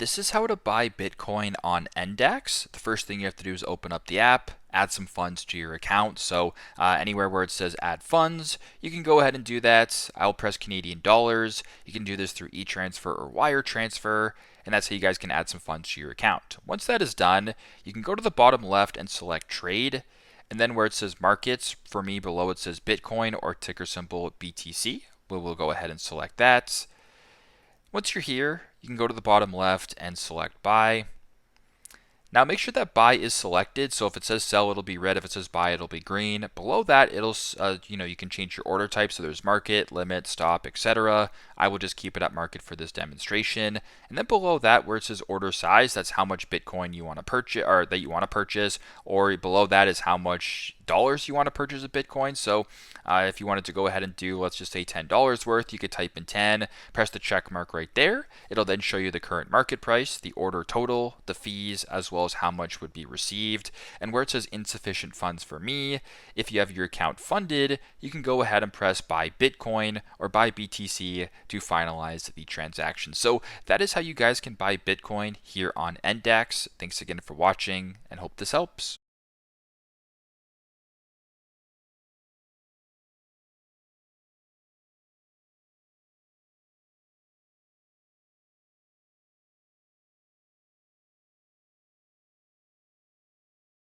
This is how to buy Bitcoin on Ndax. The first thing you have to do is open up the app, add some funds to your account. So anywhere where it says add funds, you can go ahead and do that. I'll press Canadian dollars. You can do this through e-transfer or wire transfer, and that's how you guys can add some funds to your account. Once that is done, you can go to the bottom left and select trade. And then where it says markets, for me below it says Bitcoin or ticker symbol BTC. We'll go ahead and select that. Once you're here, you can go to the bottom left and select buy. Now make sure that buy is selected. So if it says sell, it'll be red. If it says buy, it'll be green. Below that, it'll you can change your order type. So there's market, limit, stop, etc. I will just keep it at market for this demonstration. And then below that, where it says order size, that's how much Bitcoin you want to purchase, or that you want to purchase. Or below that is how much dollars you want to purchase of Bitcoin. So if you wanted to go ahead and do, let's just say $10 worth, you could type in 10, press the check mark right there. It'll then show you the current market price, the order total, the fees, as well as how much would be received. And where it says insufficient funds for me, if you have your account funded, you can go ahead and press buy Bitcoin or buy BTC to finalize the transaction. So that is how you guys can buy Bitcoin here on Ndax. Thanks again for watching and hope this helps.